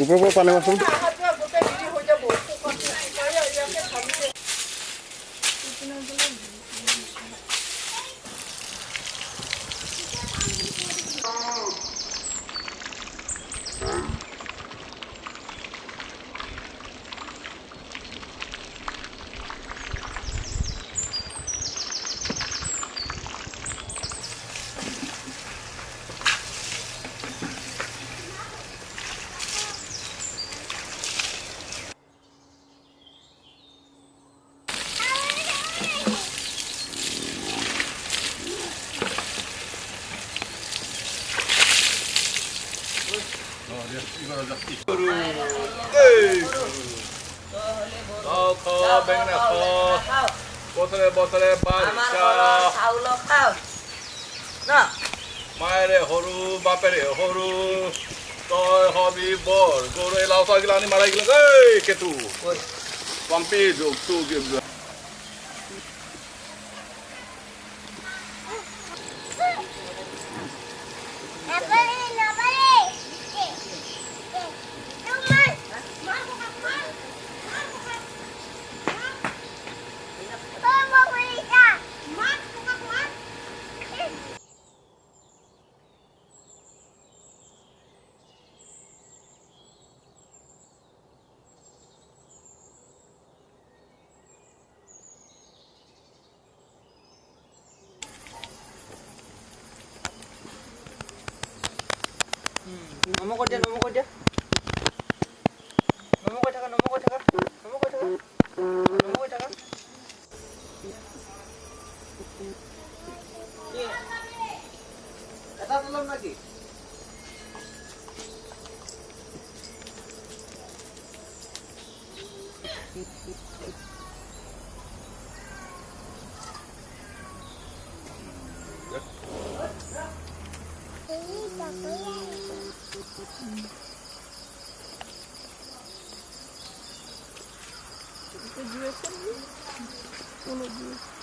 ওপৰৰ পৰা পানী মাছটো বছৰে বছৰে মায়েৰে সৰু বাপেৰে সৰু তই হবি বৰ গৰু লাও চাগিলা আনি মাৰাই গিলা এই কেতু পম্পি যোগ তোক নমো কৈ দিয়া নমো কৈ দিয়া নমো কৈ থাকা নমো কৈ থাকা নমো কৈ থাকা নমো কৈ থাকা এটা তোলাম নাকি Itu juga sih,